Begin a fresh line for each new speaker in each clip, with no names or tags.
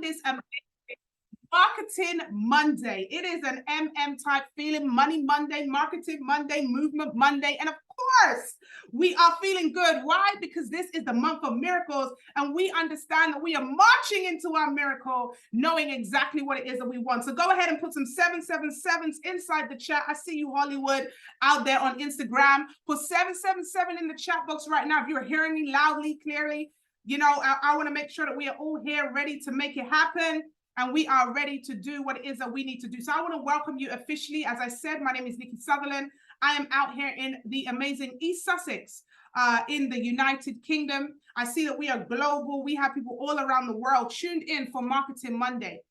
this Marketing Monday. It is an type feeling, Money Monday, Marketing Monday, Movement Monday. And of course, we are feeling good. Why? Because this is the month of miracles, and we understand that we are marching into our miracle, knowing exactly what it is that we want. So go ahead and put some 777s inside the chat. I see you, Hollywood, out there on Instagram. Put 777 in the chat box right now if you're hearing me loudly, clearly. You know, I want to make sure that we are all here ready to make it happen. And we are ready to do what it is that we need to do. So I want to welcome you officially. As I said, my name is Nikki Sutherland. I am out here in the amazing East Sussex in the United Kingdom. I see that we are global. We have people all around the world tuned in for Marketing Monday.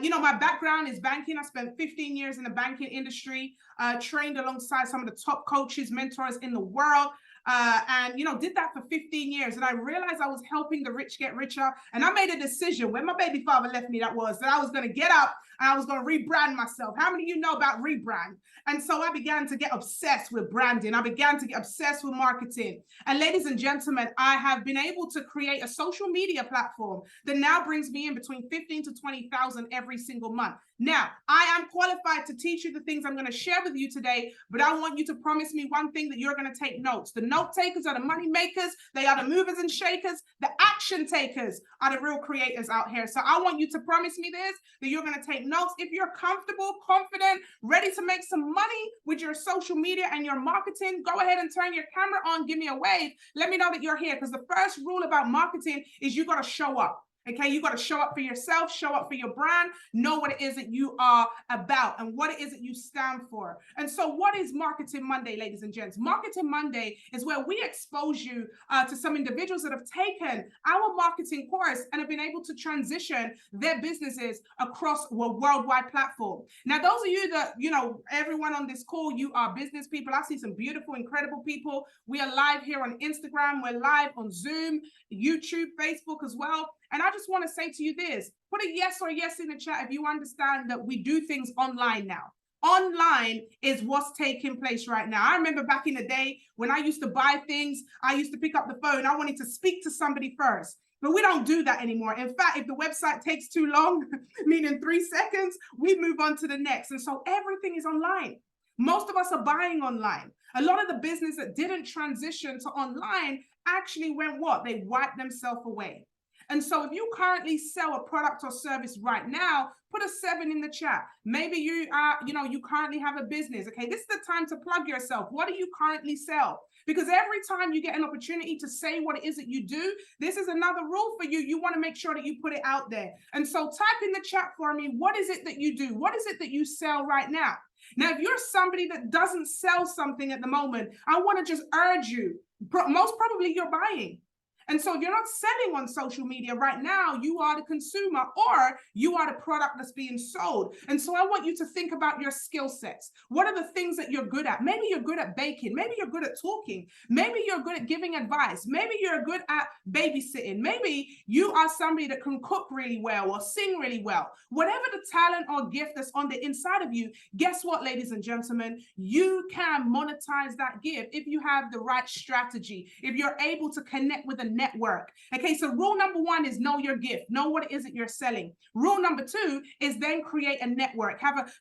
You know, my background is banking. I spent 15 years in the banking industry, trained alongside some of the top coaches, mentors in the world. And, you know, did that for 15 years. And I realized I was helping the rich get richer. And I made a decision when my baby father left me, that I was going to get up and I was going to rebrand myself. How many of you know about rebrand? And so I began to get obsessed with branding. I began to get obsessed with marketing. And ladies and gentlemen, I have been able to create a social media platform that now brings me in between 15 to 20,000 every single month. Now, I am qualified to teach you the things I'm going to share with you today, but I want you to promise me one thing, that you're going to take notes. The note takers are the money makers. They are the movers and shakers. The action takers are the real creators out here. So I want you to promise me this, that you're going to take notes. If you're comfortable, confident, ready to make some money with your social media and your marketing, go ahead and turn your camera on. Give me a wave. Let me know that you're here, because the first rule about marketing is you got to show up. Okay, you got to show up for yourself, show up for your brand, know what it is that you are about and what it is that you stand for. And so what is Marketing Monday, ladies and gents? Marketing Monday is where we expose you to some individuals that have taken our marketing course and have been able to transition their businesses across a worldwide platform. Now, those of you that, you know, everyone on this call, you are business people. I see some beautiful, incredible people. We are live here on Instagram. We're live on Zoom, YouTube, Facebook as well. And I just want to say to you this, put a yes or yes in the chat if you understand that we do things online now. Online is what's taking place right now. I remember back in the day when I used to buy things, I used to pick up the phone. I wanted to speak to somebody first. But we don't do that anymore. In fact, if the website takes too long, meaning 3 seconds, we move on to the next. And so everything is online. Most of us are buying online. A lot of the business that didn't transition to online actually went what? They wiped themselves away. And so if you currently sell a product or service right now, put a 7 in the chat. Maybe you currently have a business. Okay, this is the time to plug yourself. What do you currently sell? Because every time you get an opportunity to say what it is that you do, this is another rule for you. You want to make sure that you put it out there. And so type in the chat for me, what is it that you do? What is it that you sell right now? Now, if you're somebody that doesn't sell something at the moment, I want to just urge you, most probably you're buying. And so if you're not selling on social media right now, you are the consumer or you are the product that's being sold. And so I want you to think about your skill sets. What are the things that you're good at? Maybe you're good at baking. Maybe you're good at talking. Maybe you're good at giving advice. Maybe you're good at babysitting. Maybe you are somebody that can cook really well or sing really well. Whatever the talent or gift that's on the inside of you, guess what, ladies and gentlemen? You can monetize that gift if you have the right strategy, if you're able to connect with a network. Okay, so rule number 1 is know your gift, know what it is that you're selling. Rule number 2 is then create a network,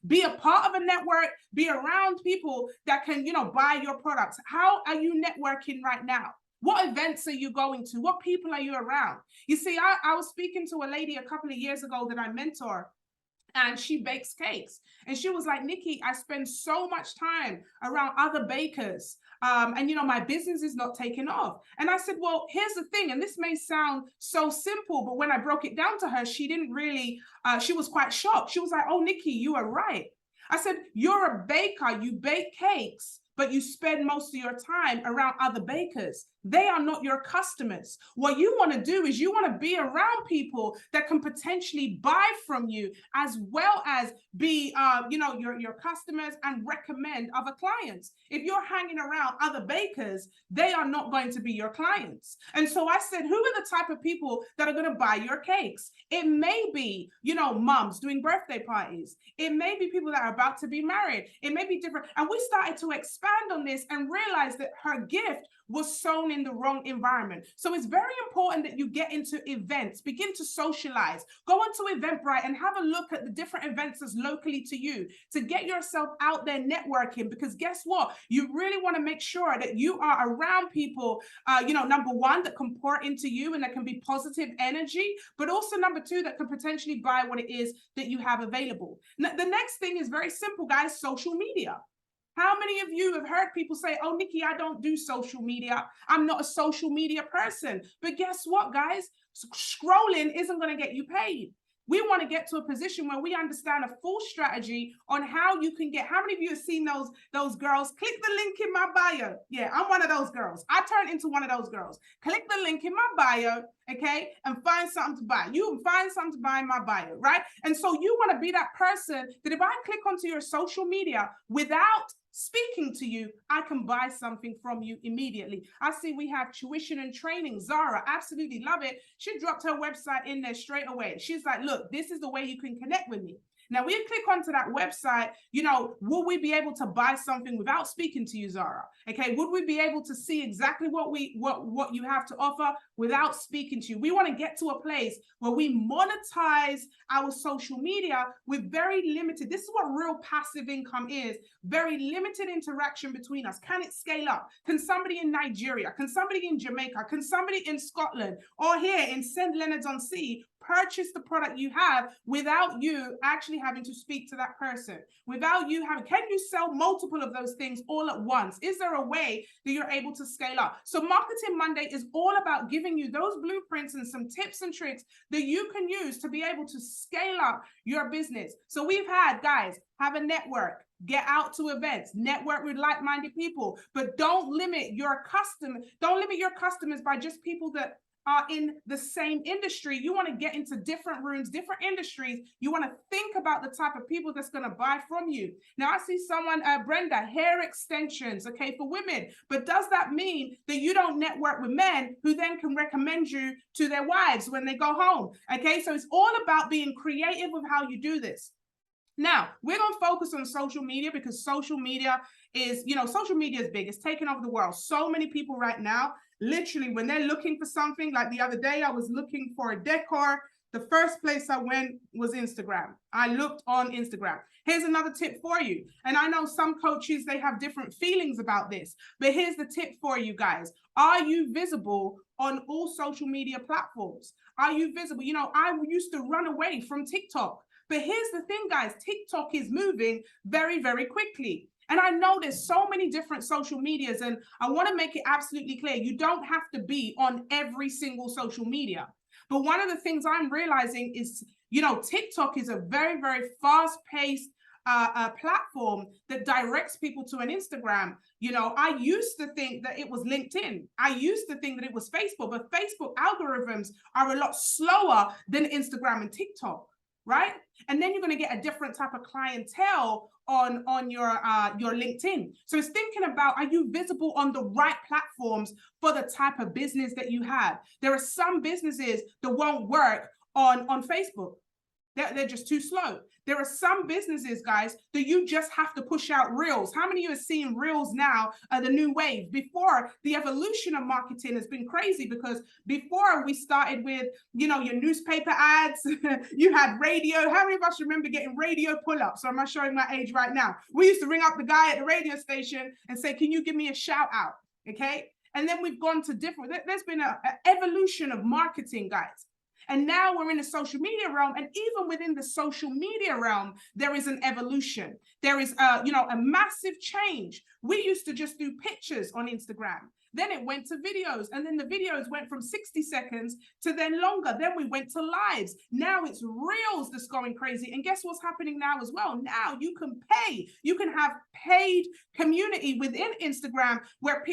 be a part of a network, be around people that can, buy your products. How are you networking right now? What events are you going to? What people are you around? You see, I was speaking to a lady a couple of years ago that I mentor, and she bakes cakes. And she was like, Nikki, I spend so much time around other bakers. And my business is not taking off. And I said, well, here's the thing. And this may sound so simple, but when I broke it down to her, she didn't really, she was quite shocked. She was like, oh, Nikki, you are right. I said, you're a baker, you bake cakes, but you spend most of your time around other bakers. They are not your customers. What you want to do is you want to be around people that can potentially buy from you, as well as be, your customers and recommend other clients. If you're hanging around other bakers, they are not going to be your clients. And so I said, who are the type of people that are going to buy your cakes? It may be, moms doing birthday parties. It may be people that are about to be married. It may be different. And we started to expand. expand on this and realize that her gift was sown in the wrong environment. So it's very important that you get into events, begin to socialize, go onto Eventbrite and have a look at the different events that's locally to you to get yourself out there networking, because guess what? You really want to make sure that you are around people, number one, that can pour into you and that can be positive energy, but also number two, that can potentially buy what it is that you have available. Now, the next thing is very simple, guys, social media. How many of you have heard people say, oh, Nikki, I don't do social media. I'm not a social media person. But guess what, guys? Scrolling isn't going to get you paid. We want to get to a position where we understand a full strategy on how you can get. How many of you have seen those girls? Click the link in my bio. Yeah, I'm one of those girls. I turned into one of those girls. Click the link in my bio, okay, and find something to buy. You can find something to buy in my bio, right? And so you want to be that person that if I click onto your social media without speaking to you, I can buy something from you immediately. I see we have tuition and training. Zara, absolutely love it. She dropped her website in there straight away. She's like, look, this is the way you can connect with me. Now, we click onto that website, will we be able to buy something without speaking to you, Zara? Okay, would we be able to see exactly what you have to offer without speaking to you? We want to get to a place where we monetize our social media with very limited, this is what real passive income is, very limited interaction between us. Can it scale up? Can somebody in Nigeria, can somebody in Jamaica, can somebody in Scotland or here in St. Leonards-on-Sea purchase the product you have without you actually having to speak to that person, without you having, can you sell multiple of those things all at once? Is there a way that you're able to scale up? So Marketing Monday is all about giving you those blueprints and some tips and tricks that you can use to be able to scale up your business. So we've had, guys, have a network, get out to events, network with like-minded people, but don't limit your customers by just people that are in the same industry. You want to get into different rooms, different industries. You want to think about the type of people that's going to buy from you. Now, I see someone, Brenda, hair extensions, okay, for women. But does that mean that you don't network with men who then can recommend you to their wives when they go home? Okay, so it's all about being creative with how you do this. Now, we're going to focus on social media because social media is, social media is big. It's taken over the world. So many people right now, literally, when they're looking for something, like the other day, I was looking for a decor. The first place I went was Instagram. I looked on Instagram. Here's another tip for you. And I know some coaches, they have different feelings about this, but here's the tip for you guys. Are you visible on all social media platforms? Are you visible? I used to run away from TikTok. But here's the thing, guys, TikTok is moving very, very quickly. And I know there's so many different social medias, and I want to make it absolutely clear, you don't have to be on every single social media. But one of the things I'm realizing is, TikTok is a very, very fast-paced platform that directs people to an Instagram. I used to think that it was LinkedIn. I used to think that it was Facebook, but Facebook algorithms are a lot slower than Instagram and TikTok. Right? And then you're going to get a different type of clientele on your LinkedIn. So it's thinking about, are you visible on the right platforms for the type of business that you have? There are some businesses that won't work on Facebook. They're just too slow. There are some businesses, guys, that you just have to push out reels. How many of you are seeing reels now, the new wave? Before, the evolution of marketing has been crazy because before we started with, your newspaper ads, you had radio. How many of us remember getting radio pull-ups? So am I showing my age right now? We used to ring up the guy at the radio station and say, can you give me a shout out? Okay. And then we've gone to different, there's been an evolution of marketing, guys. And now we're in the social media realm. And even within the social media realm, there is an evolution. There is, a massive change. We used to just do pictures on Instagram. Then it went to videos, and then the videos went from 60 seconds to then longer. Then we went to lives. Now it's reels that's going crazy. And guess what's happening now as well? Now you can pay. You can have paid community within Instagram where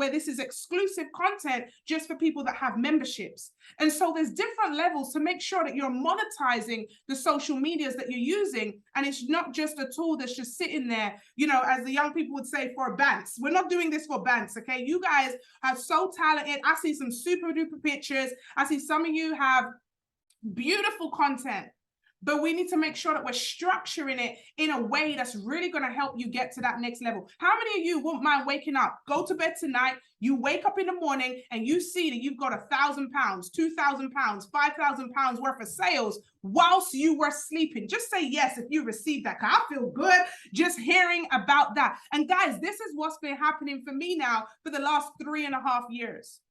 this is exclusive content just for people that have memberships. And so there's different levels to make sure that you're monetizing the social medias that you're using. And it's not just a tool that's just sitting there, as the young people would say, for banks. We're not doing this for banks, okay? You guys are so talented. I see some super duper pictures. I see some of you have beautiful content. but we need to make sure that we're structuring it in a way that's really going to help you get to that next level. How many of you wouldn't mind waking up, go to bed tonight, you wake up in the morning and you see that you've got £1,000, £2,000, £5,000 worth of sales whilst you were sleeping? Just say yes if you received that, because I feel good just hearing about that. And guys, this is what's been happening for me now for the last 3.5 years.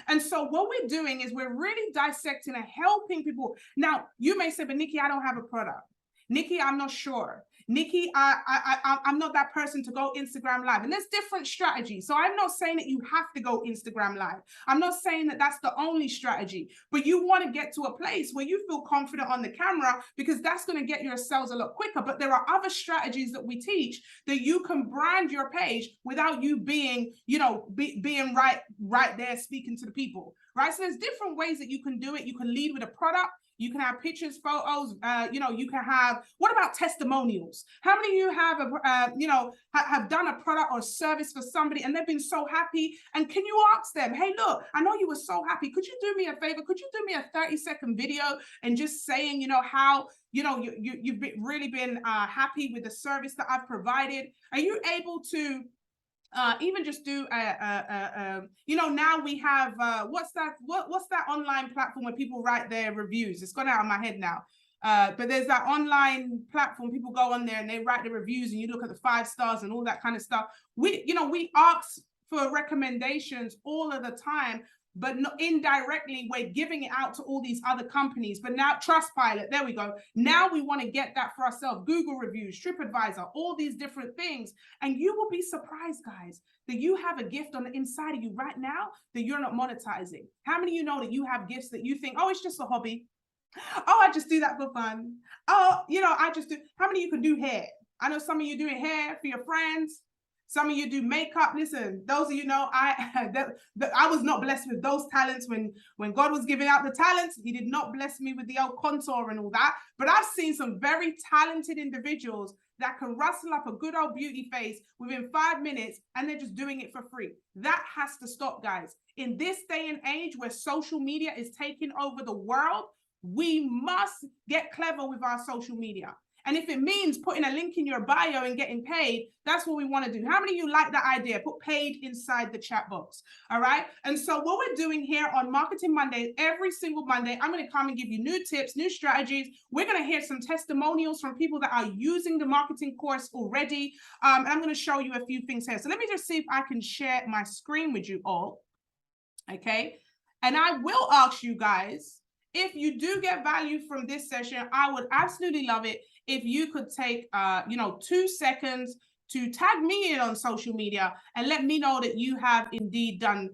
And so what we're doing is we're really dissecting and helping people. Now, you may say, but Nikki, I don't have a product. Nikki, I'm not sure. Nikki, I'm not that person to go Instagram Live. And there's different strategies. So I'm not saying that you have to go Instagram Live. I'm not saying that that's the only strategy, but you want to get to a place where you feel confident on the camera, because that's going to get your sales a lot quicker. But there are other strategies that we teach that you can brand your page without you being, being right there speaking to the people, right? So there's different ways that you can do it. You can lead with a product. You can have pictures, photos, you can have, what about testimonials? How many of you have, have done a product or service for somebody and they've been so happy? And can you ask them, hey, look, I know you were so happy. Could you do me a favor? Could you do me a 30-second video and just saying, how, you've really been happy with the service that I've provided? Are you able to even just do now we have what's that online platform where people write their reviews? It's gone out of my head now, but there's that online platform, people go on there and they write the reviews and you look at the 5 stars and all that kind of stuff. We ask for recommendations all of the time, but indirectly we're giving it out to all these other companies. But now Trustpilot, there we go. Now we want to get that for ourselves. Google reviews, TripAdvisor, all these different things. And you will be surprised, guys, that you have a gift on the inside of you right now that you're not monetizing. How many of you know that you have gifts that you think, oh, it's just a hobby? Oh, I just do that for fun. Oh, I just do. How many of you can do hair? I know some of you doing hair for your friends. Some of you do makeup. Listen, those of you know, I was not blessed with those talents when God was giving out the talents. He did not bless me with the old contour and all that. But I've seen some very talented individuals that can rustle up a good old beauty face within 5 minutes, and they're just doing it for free. That has to stop, guys. In this day and age where social media is taking over the world, we must get clever with our social media. And if it means putting a link in your bio and getting paid, that's what we want to do. How many of you like that idea? Put paid inside the chat box. All right. And so what we're doing here on Marketing Monday, every single Monday, I'm going to come and give you new tips, new strategies. We're going to hear some testimonials from people that are using the marketing course already. And I'm going to show you a few things here. So let me just see if I can share my screen with you all. Okay. And I will ask you guys, if you do get value from this session, I would absolutely love it if you could take 2 seconds to tag me in on social media and let me know that you have indeed done,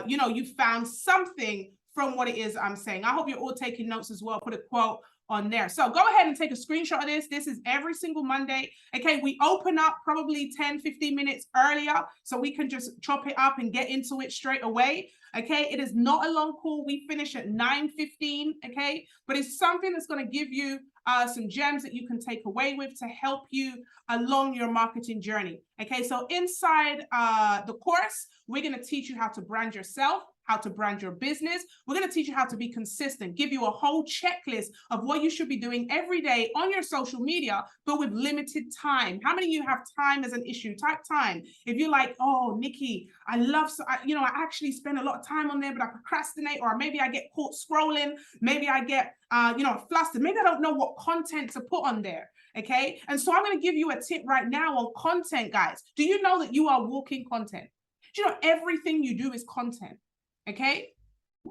you found something from what it is I'm saying. I hope you're all taking notes as well. Put a quote on there. So go ahead and take a screenshot of this. This is every single Monday. Okay, we open up probably 10-15 minutes earlier so we can just chop it up and get into it straight away. Okay, it is not a long call. We finish at 9:15. Okay, but it's something that's going to give you some gems that you can take away with to help you along your marketing journey. Okay, so inside the course, we're going to teach you how to brand yourself, how to brand your business. We're going to teach you how to be consistent, give you a whole checklist of what you should be doing every day on your social media, but with limited time. How many of you have time as an issue? Type time. If you're like, oh, Nikki, I actually spend a lot of time on there, but I procrastinate, or maybe I get caught scrolling. Maybe I get, flustered. Maybe I don't know what content to put on there. Okay. And so I'm going to give you a tip right now on content, guys. Do you know that you are walking content? Do you know everything you do is content? Okay,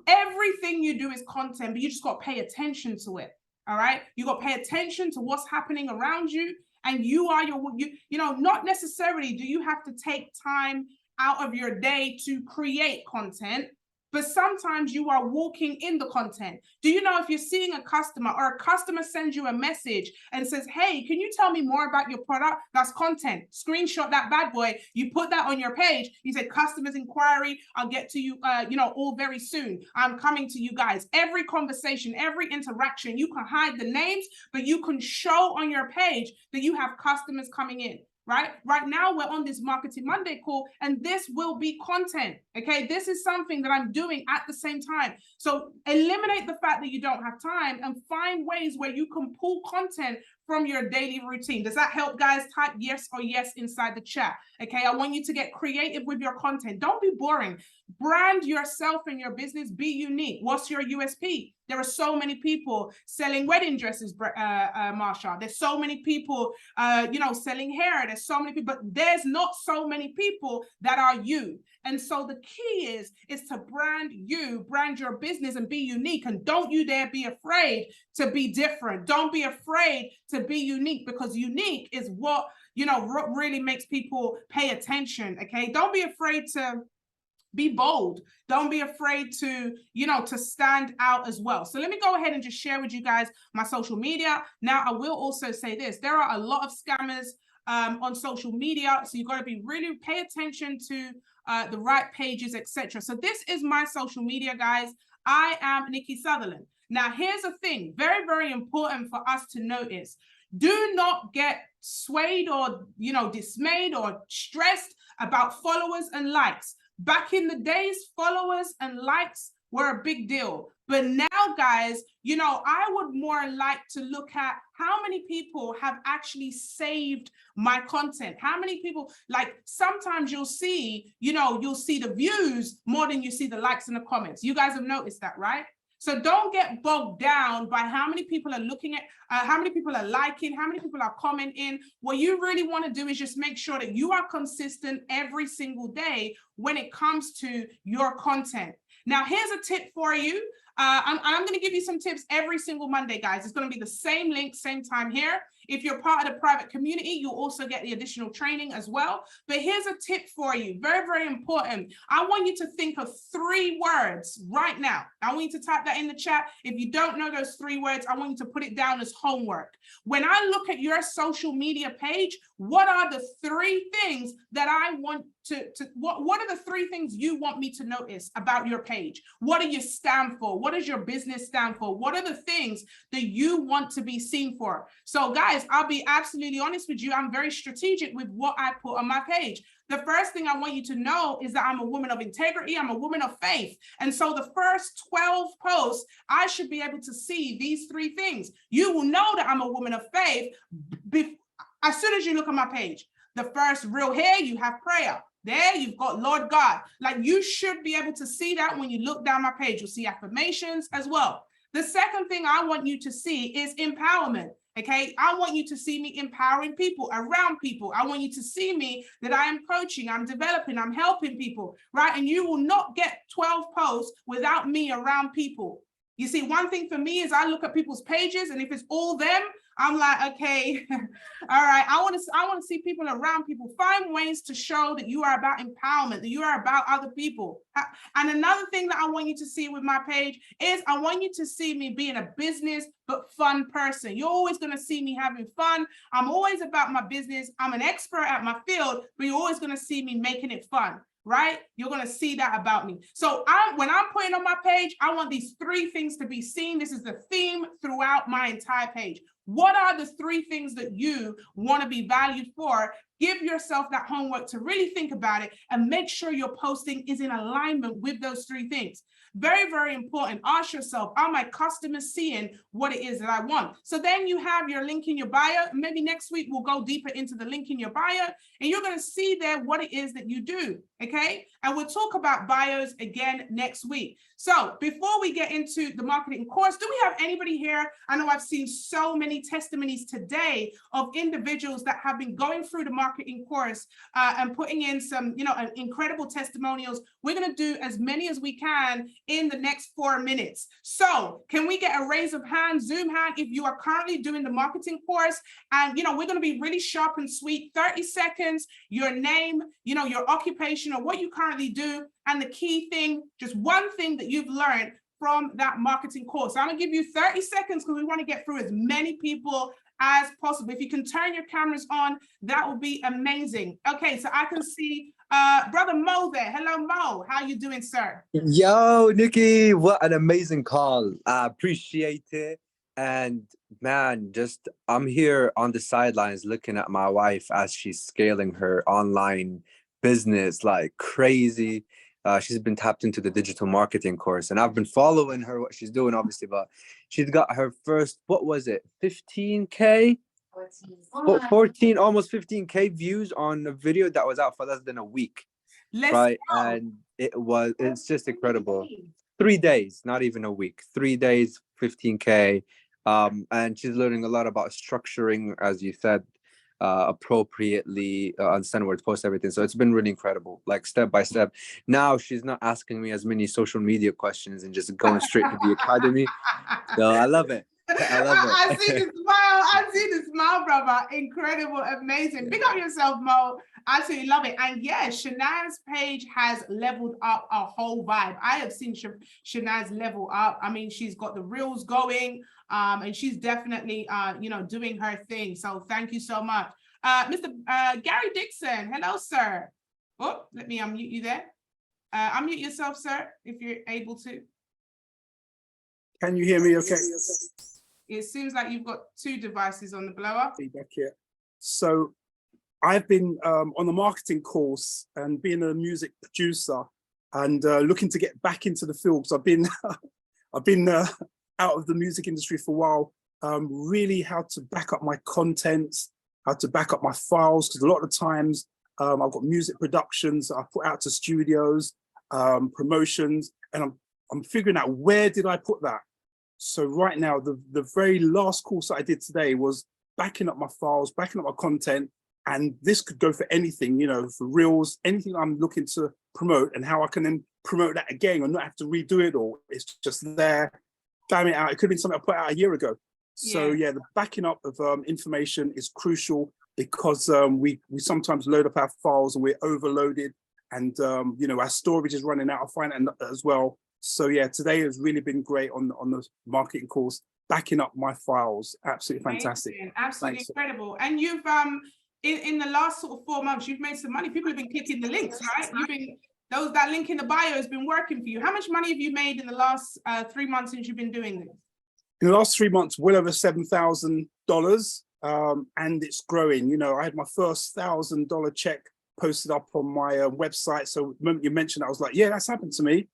everything you do is content, but you just got to pay attention to it. All right, you got to pay attention to what's happening around you, and you are not necessarily do you have to take time out of your day to create content, but sometimes you are walking in the content. Do you know if you're seeing a customer or a customer sends you a message and says, hey, can you tell me more about your product? That's content. Screenshot that bad boy. You put that on your page. You say, customer's inquiry. I'll get to you, all very soon. I'm coming to you guys. Every conversation, every interaction, you can hide the names, but you can show on your page that you have customers coming in. right? Right now, we're on this Marketing Monday call, and this will be content, okay? This is something that I'm doing at the same time. So eliminate the fact that you don't have time and find ways where you can pull content from your daily routine. Does that help, guys? Type yes or yes inside the chat, okay? I want you to get creative with your content. Don't be boring. Brand yourself and your business. Be unique. What's your USP? There are so many people selling wedding dresses, Marsha. There's so many people, selling hair. There's so many people, but there's not so many people that are you. And so the key is to brand you, brand your business, and be unique. And don't you dare be afraid to be different. Don't be afraid to be unique, because unique is what, really makes people pay attention. Okay. Don't be afraid to be bold. Don't be afraid to, to stand out as well. So let me go ahead and just share with you guys my social media. Now, I will also say this. There are a lot of scammers on social media. So you've got to be really pay attention to the right pages, etc. So this is my social media, guys. I am Nikki Sutherland. Now, here's the thing. Very, very important for us to notice. Do not get swayed or, dismayed or stressed about followers and likes. Back in the days, followers and likes were a big deal. But now, guys, I would more like to look at how many people have actually saved my content. How many people, like sometimes you'll see the views more than you see the likes and the comments. You guys have noticed that, right? So don't get bogged down by how many people are looking at, how many people are liking, how many people are commenting. What you really want to do is just make sure that you are consistent every single day when it comes to your content. Now, here's a tip for you. I'm going to give you some tips every single Monday, guys. It's going to be the same link, same time here. If you're part of the private community, you'll also get the additional training as well. But here's a tip for you. Very, very important. I want you to think of 3 words right now. I want you to type that in the chat. If you don't know those 3 words, I want you to put it down as homework. When I look at your social media page, what are the 3 things that I want what are the 3 things you want me to notice about your page? What do you stand for? What does your business stand for? What are the things that you want to be seen for? So guys, I'll be absolutely honest with you. I'm very strategic with what I put on my page. The first thing I want you to know is that I'm a woman of integrity. I'm a woman of faith. And so the first 12 posts, I should be able to see these 3 things. You will know that I'm a woman of faith as soon as you look at my page. The first real here, you have prayer. There you've got Lord God. Like, you should be able to see that when you look down my page. You'll see affirmations as well. The second thing I want you to see is empowerment. Okay, I want you to see me empowering people, around people. I want you to see me that I am coaching, I'm developing, I'm helping people, right? And you will not get 12 posts without me around people. You see, one thing for me is I look at people's pages, and if it's all them, I'm like, okay, all right, I want to see people around people. Find ways to show that you are about empowerment, that you are about other people. And another thing that I want you to see with my page is I want you to see me being a business but fun person. You're always going to see me having fun. I'm always about my business. I'm an expert at my field, but you're always going to see me making it fun. Right? You're going to see that about me. So when I'm putting on my page, I want these 3 things to be seen. This is the theme throughout my entire page. What are the 3 things that you want to be valued for? Give yourself that homework to really think about it and make sure your posting is in alignment with those 3 things. Very, very important. Ask yourself, are my customers seeing what it is that I want? So then you have your link in your bio. Maybe next week we'll go deeper into the link in your bio, and you're going to see there what it is that you do. Okay. And we'll talk about bios again next week. So before we get into the marketing course, do we have anybody here? I know I've seen so many testimonies today of individuals that have been going through the marketing course and putting in some, incredible testimonials. We're going to do as many as we can in the next 4 minutes. So can we get a raise of hands, Zoom hand, if you are currently doing the marketing course? And, we're going to be really sharp and sweet. 30 seconds, your name, your occupation or what you currently do. And the key thing, just one thing that you've learned from that marketing course. I'm going to give you 30 seconds because we want to get through as many people as possible. If you can turn your cameras on, that would be amazing. Okay, so I can see Brother Mo there. Hello, Mo. How you doing, sir?
Yo, Nikki, what an amazing call. I appreciate it. And man, just I'm here on the sidelines looking at my wife as she's scaling her online business like crazy. She's been tapped into the digital marketing course, and I've been following her, what she's doing, obviously. But she's got her first, what was it, 15K? 14, almost 15K views on a video that was out for less than a week.
Let's
right?
go.
And it's just incredible. 3 days, not even a week. 3 days, 15K. And she's learning a lot about structuring, as you said, appropriately, understand where to post everything. So it's been really incredible, like step by step. Now she's not asking me as many social media questions and just going straight to the academy. So I love it. I love it.
I see the smile. I see the smile, brother. Incredible, amazing. Big up yourself, Mo. Absolutely love it. And yeah, Shanaz's page has leveled up a whole vibe. I have seen Shanaz level up. I mean, she's got the reels going, and she's definitely, doing her thing. So thank you so much. Mr. Gary Dixon, hello, sir. Oh, let me unmute you there. Unmute yourself, sir, if you're able to.
Can you hear me okay?
It seems like you've got two devices on the blower.
Feedback here. So I've been on the marketing course and being a music producer and looking to get back into the field. So I've been out of the music industry for a while. Really how to back up my content, how to back up my files, because a lot of the times I've got music productions I put out to studios, promotions, and I'm figuring out where did I put that. So right now, the very last course that I did today was backing up my files, backing up my content, and this could go for anything, for reels, anything I'm looking to promote, and how I can then promote that again and not have to redo it all. It's just there, bam it out. It could have been something I put out a year ago. So yeah, the backing up of information is crucial because we sometimes load up our files and we're overloaded, and our storage is running out. I find that as well. So yeah, today has really been great on the marketing course, backing up my files. Absolutely fantastic.
Amazing. Absolutely
Thanks.
incredible. And you've in the last sort of 4 months, you've made some money. People have been clicking the links, right? That link in the bio has been working for you. How much money have you made in the last 3 months since you've been doing this?
In the last 3 months, well over $7,000, and it's growing. I had my first $1,000 check posted up on my website. So the moment you mentioned that, I was like, yeah, that's happened to me.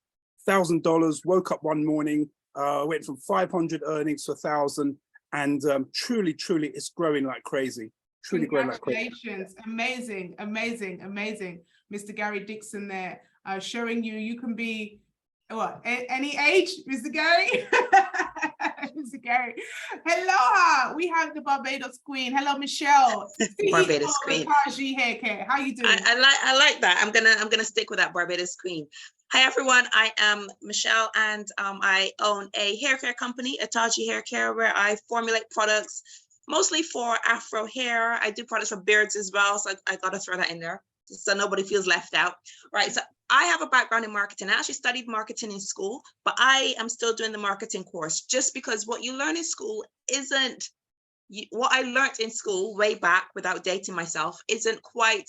$1,000, woke up one morning, went from 500 earnings to 1,000, and truly, it's growing like crazy. Truly growing like crazy.
Congratulations. Amazing, amazing, amazing. Mr. Gary Dixon there, showing you can be, what, any age, Mr. Gary? Mr. Gary. Hello, we have the Barbados Queen. Hello, Michelle.
Barbados Queen.
Taji Hair Care. How you doing?
I like that. I'm gonna stick with that, Barbados Queen. Hi everyone, I am Michelle, and I own a hair care company, Ataji Hair Care, where I formulate products mostly for Afro hair. I do products for beards as well, so I gotta throw that in there so nobody feels left out. Right, so I have a background in marketing. I actually studied marketing in school, but I am still doing the marketing course just because what you learn in school isn't, what I learned in school way back, without dating myself, isn't quite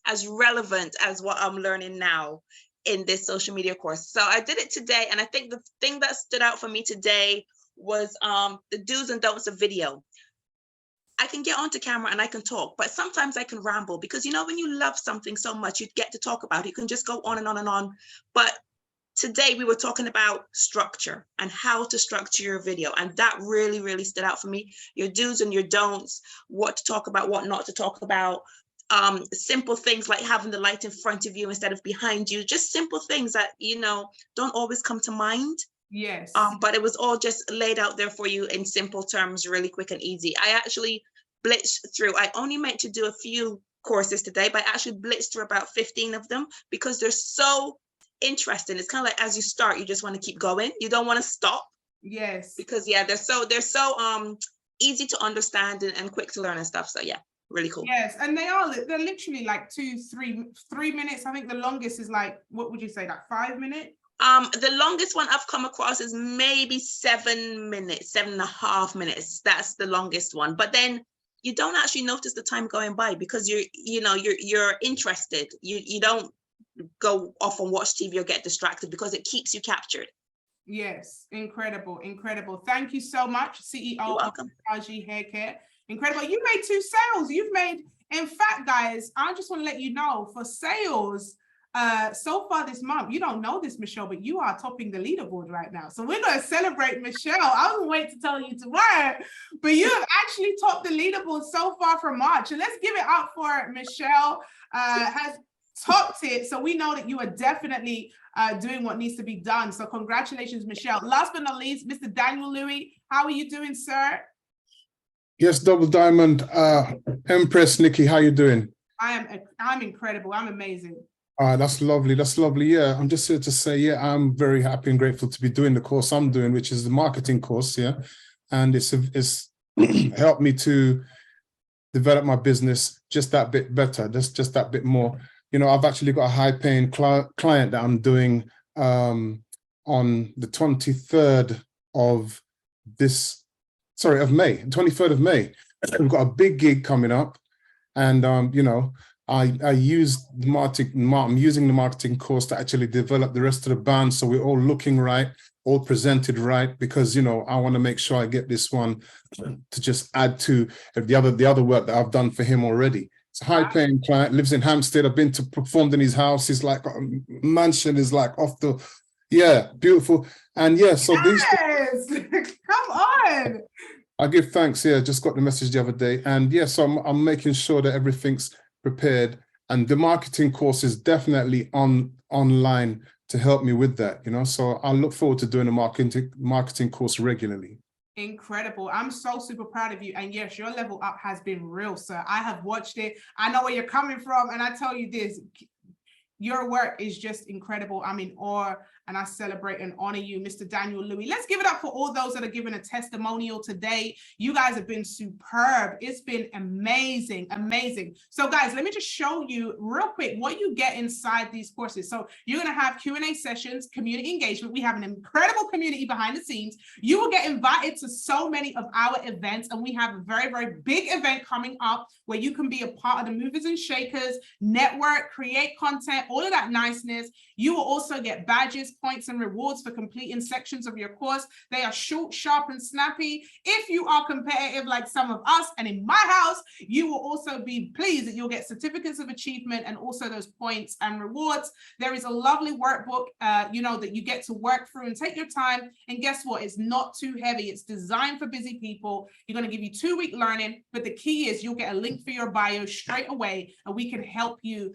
as relevant as what I'm learning now in this social media course. So I did it today, and I think the thing that stood out for me today was the do's and don'ts of video. I can get onto camera and I can talk, but sometimes I can ramble because when you love something so much, you get to talk about it. You can just go on and on and on. But today we were talking about structure and how to structure your video, and that really stood out for me. Your do's and your don'ts, what to talk about, what not to talk about. Simple things like having the light in front of you instead of behind you, just simple things that don't always come to mind.
Yes.
But it was all just laid out there for you in simple terms, really quick and easy. I actually blitzed through. I only meant to do a few courses today, but I actually blitzed through about 15 of them because they're so interesting. It's kind of like as you start, you just want to keep going. You don't want to stop.
Yes.
Because they're so easy to understand and quick to learn and stuff. So yeah. Really cool.
Yes, and they're literally like 3 minutes. I think the longest is like, what would you say, like 5 minutes?
The longest one I've come across is maybe 7 minutes, 7.5 minutes. That's the longest one. But then you don't actually notice the time going by because you're interested. You don't go off and watch TV or get distracted because it keeps you captured.
Yes, incredible, incredible. Thank you so much, CEO
You're
of
welcome.
Etaji Hair Care. Incredible. You made 2 sales. You've made, in fact, guys, I just want to let you know for sales, so far this month, you don't know this, Michelle, but you are topping the leaderboard right now. So we're going to celebrate Michelle. I was wait to tell you tomorrow, but you have actually topped the leaderboard so far for March. And let's give it up for Michelle, has topped it. So we know that you are definitely doing what needs to be done. So congratulations, Michelle. Last but not least, Mr. Daniel Louis, how are you doing, sir?
Yes, Double Diamond. Empress Nikki, how you doing?
I'm incredible. I'm amazing.
That's lovely. That's lovely. Yeah, I'm just here to say, yeah, I'm very happy and grateful to be doing the course I'm doing, which is the marketing course. Yeah, and it's helped me to develop my business just that bit better. Just that bit more. You know, I've actually got a high-paying client that I'm doing on the 23rd of May, 23rd of May. We've got a big gig coming up, and you know, I used the I'm using the marketing course to actually develop the rest of the band, so we're all looking right, all presented right, because you know I want to make sure I get this one to just add to the other work that I've done for him already. It's a high-paying client, lives in Hampstead. I've been to performed in his house. His like mansion is like off the, yeah, beautiful. And yeah, so
yes, come on.
I give thanks. Yeah, just got the message the other day, and yeah, so I'm making sure that everything's prepared, and the marketing course is definitely online to help me with that, you know, so I look forward to doing a marketing course regularly.
Incredible. I'm so super proud of you. And yes, your level up has been real, sir. I have watched it. I know where you're coming from. And I tell you this, your work is just incredible. I'm in awe, and I celebrate and honor you, Mr. Daniel Louis. Let's give it up for all those that are giving a testimonial today. You guys have been superb. It's been amazing, amazing. So guys, let me just show you real quick what you get inside these courses. So you're going to have Q&A sessions, community engagement. We have an incredible community behind the scenes. You will get invited to so many of our events, and we have a very, very big event coming up where you can be a part of the movers and shakers, network, create content, all of that niceness. You will also get badges, points, and rewards for completing sections of your course. They are short, sharp, and snappy. If you are competitive like some of us, and in my house, you will also be pleased that you'll get certificates of achievement and also those points and rewards. There is a lovely workbook, you know, that you get to work through and take your time. And guess what? It's not too heavy. It's designed for busy people. You're going to give you 2-week learning, but the key is you'll get a link for your bio straight away, and we can help you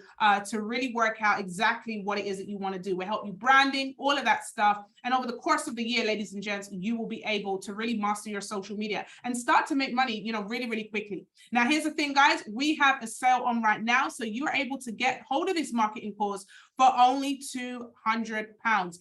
to really work out exactly what it is that you want to do. We'll help you branding, all of that stuff. And over the course of the year, ladies and gents, you will be able to really master your social media and start to make money, you know, really, really quickly. Now, here's the thing, guys, we have a sale on right now. So you are able to get hold of this marketing course for only £200.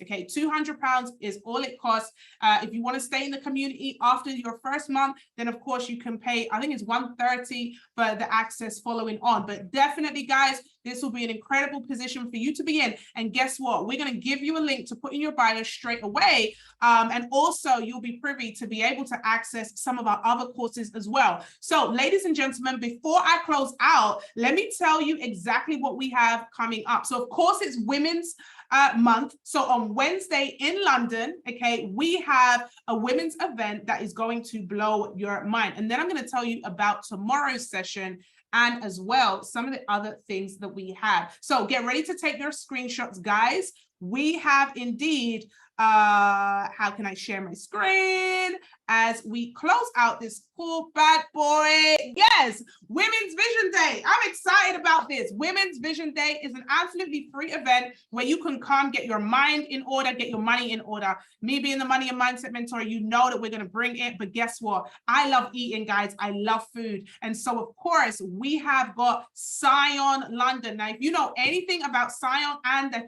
Okay, £200 is all it costs. If you want to stay in the community after your first month, then of course you can pay, I think it's $130 for the access following on. But definitely, guys, this will be an incredible position for you to be in. And guess what? We're going to give you a link to put in your bio straight away. And also you'll be privy to be able to access some of our other courses as well. So ladies and gentlemen, before I close out, let me tell you exactly what we have coming up. So of course it's Women's Month. So on Wednesday in London, okay, we have a women's event that is going to blow your mind. And then I'm going to tell you about tomorrow's session, and as well some of the other things that we have. So get ready to take your screenshots, guys. We have indeed, how can I share my screen as we close out this cool bad boy? Yes, Women's Vision Day. I'm excited about this. Women's Vision Day is an absolutely free event where you can come get your mind in order, get your money in order. Me being the money and mindset mentor, you know that we're going to bring it, but guess what? I love eating, guys. I love food. And so of course we have got Scion London. Now, if you know anything about Scion and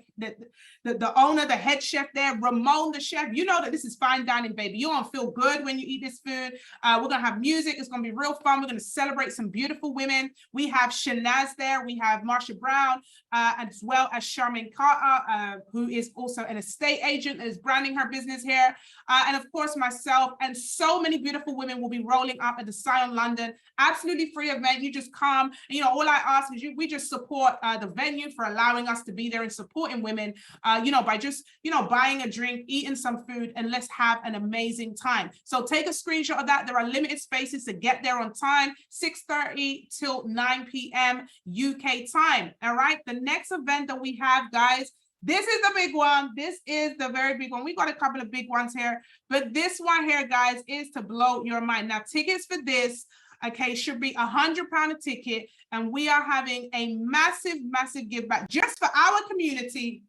the owner, the head chef there, Ramon, the chef, you know that this is fine dining, baby. You're gonna feel good when you eat this food. We're gonna have music. It's gonna be real fun. We're gonna celebrate some beautiful women. We have Shanaz there. We have Marsha Brown, as well as Charmaine Carter, who is also an estate agent that is branding her business here. And of course, myself and so many beautiful women will be rolling up at the Scion London. Absolutely free event. You just come. And, you know, all I ask is we just support the venue for allowing us to be there and supporting women, you know, by just, you know, buying a drink, drink, eating some food, and let's have an amazing time. So take a screenshot of that. There are limited spaces to get there on time, 6:30 till 9 p.m. UK time. All right. The next event that we have, guys, this is the big one. This is the very big one. We got a couple of big ones here, but this one here, guys, is to blow your mind. Now, tickets for this, okay, should be £100 a ticket, and we are having a massive, massive give back just for our community.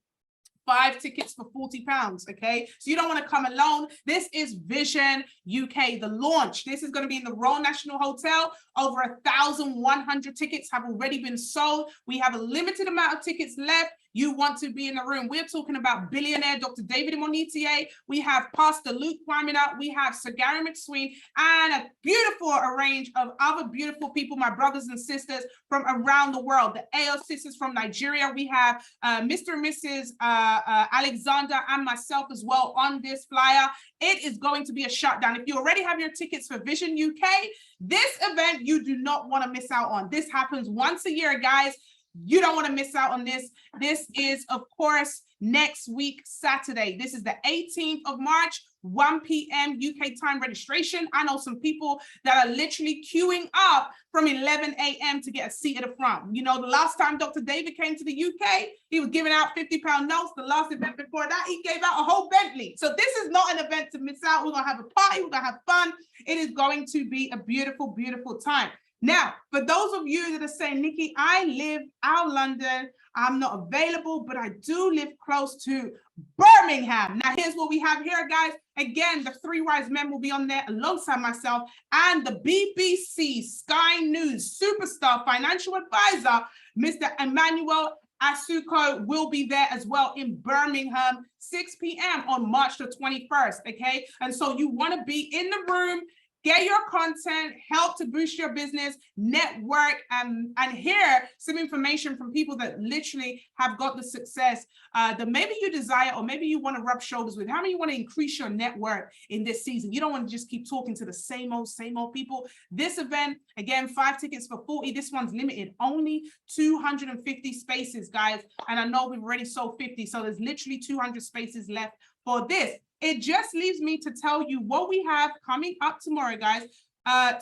5 tickets for £40, okay? So you don't want to come alone. This is Vision UK, the launch. This is going to be in the Royal National Hotel. Over 1,100 tickets have already been sold. We have a limited amount of tickets left. You want to be in the room. We're talking about billionaire Dr. David Monetier. We have Pastor Luke climbing up. We have Sir Gary McSween and a beautiful range of other beautiful people, my brothers and sisters from around the world. The AO sisters from Nigeria. We have Mr. and Mrs. Alexander and myself as well on this flyer. It is going to be a shutdown. If you already have your tickets for Vision UK, this event you do not want to miss out on. This happens once a year, guys. You don't want to miss out on this. This is, of course, next week, Saturday. This is the 18th of March, 1 p.m. UK time registration. I know some people that are literally queuing up from 11 a.m. to get a seat at the front. You know, the last time Dr. David came to the UK, he was giving out £50 notes. The last event before that, he gave out a whole Bentley. So this is not an event to miss out. We're going to have a party. We're going to have fun. It is going to be a beautiful, beautiful time. Now, for those of you that are saying, Nikki, I live out of London, I'm not available, but I do live close to Birmingham. Now, here's what we have here, guys. Again, the 3 wise men will be on there alongside myself, and the BBC Sky News superstar financial advisor, Mr. Emmanuel Asuko, will be there as well in Birmingham, 6 p.m. on March the 21st, okay? And so you want to be in the room, get your content, help to boost your business, network, and hear some information from people that literally have got the success that maybe you desire, or maybe you want to rub shoulders with. How many want to increase your network in this season? You don't want to just keep talking to the same old people. This event, again, 5 tickets for 40. This one's limited, only 250 spaces, guys. And I know we've already sold 50, so there's literally 200 spaces left for this. It just leaves me to tell you what we have coming up tomorrow, guys.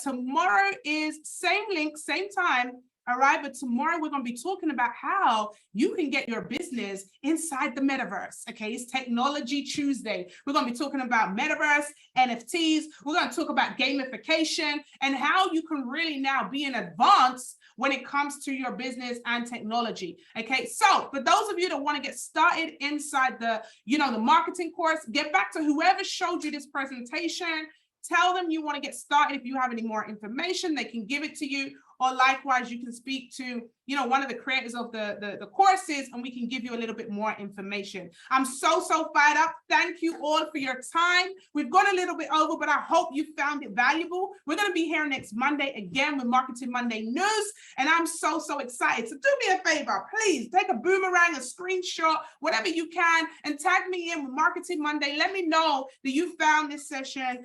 Tomorrow is same link, same time, all right? But tomorrow we're going to be talking about how you can get your business inside the metaverse, okay? It's Technology Tuesday. We're going to be talking about metaverse, NFTs. We're going to talk about gamification and how you can really now be in advance when it comes to your business and technology. Okay, so for those of you that want to get started inside the, the marketing course, get back to whoever showed you this presentation. Tell them you want to get started. If you have any more information, they can give it to you. Or likewise, you can speak to, one of the creators of the courses, and we can give you a little bit more information. I'm so fired up. Thank you all for your time. We've gone a little bit over, but I hope you found it valuable. We're going to be here next Monday again with Marketing Monday News, and I'm so excited. So do me a favor, please take a boomerang, a screenshot, whatever you can, and tag me in with Marketing Monday. Let me know that you found this session,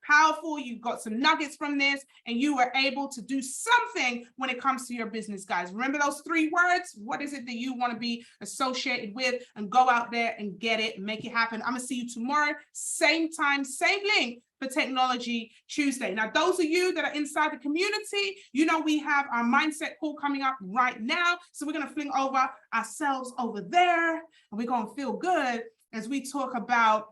powerful. You got some nuggets from this, and you were able to do something when it comes to your business, guys. Remember those 3 words? What is it that you want to be associated with? And go out there and get it and make it happen. I'm going to see you tomorrow, same time, same link for Technology Tuesday. Now, those of you that are inside the community, we have our mindset call coming up right now. So we're going to fling over ourselves over there, and we're going to feel good as we talk about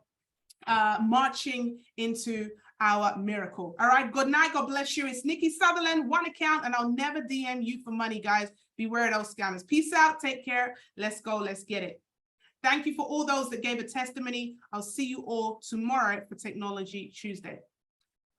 marching into our miracle. All right, good night. God bless you. It's Nikki Sutherland, one account, and I'll never DM you for money, guys. Beware of those scammers. Peace out. Take care. Let's go. Let's get it. Thank you for all those that gave a testimony. I'll see you all tomorrow for Technology Tuesday.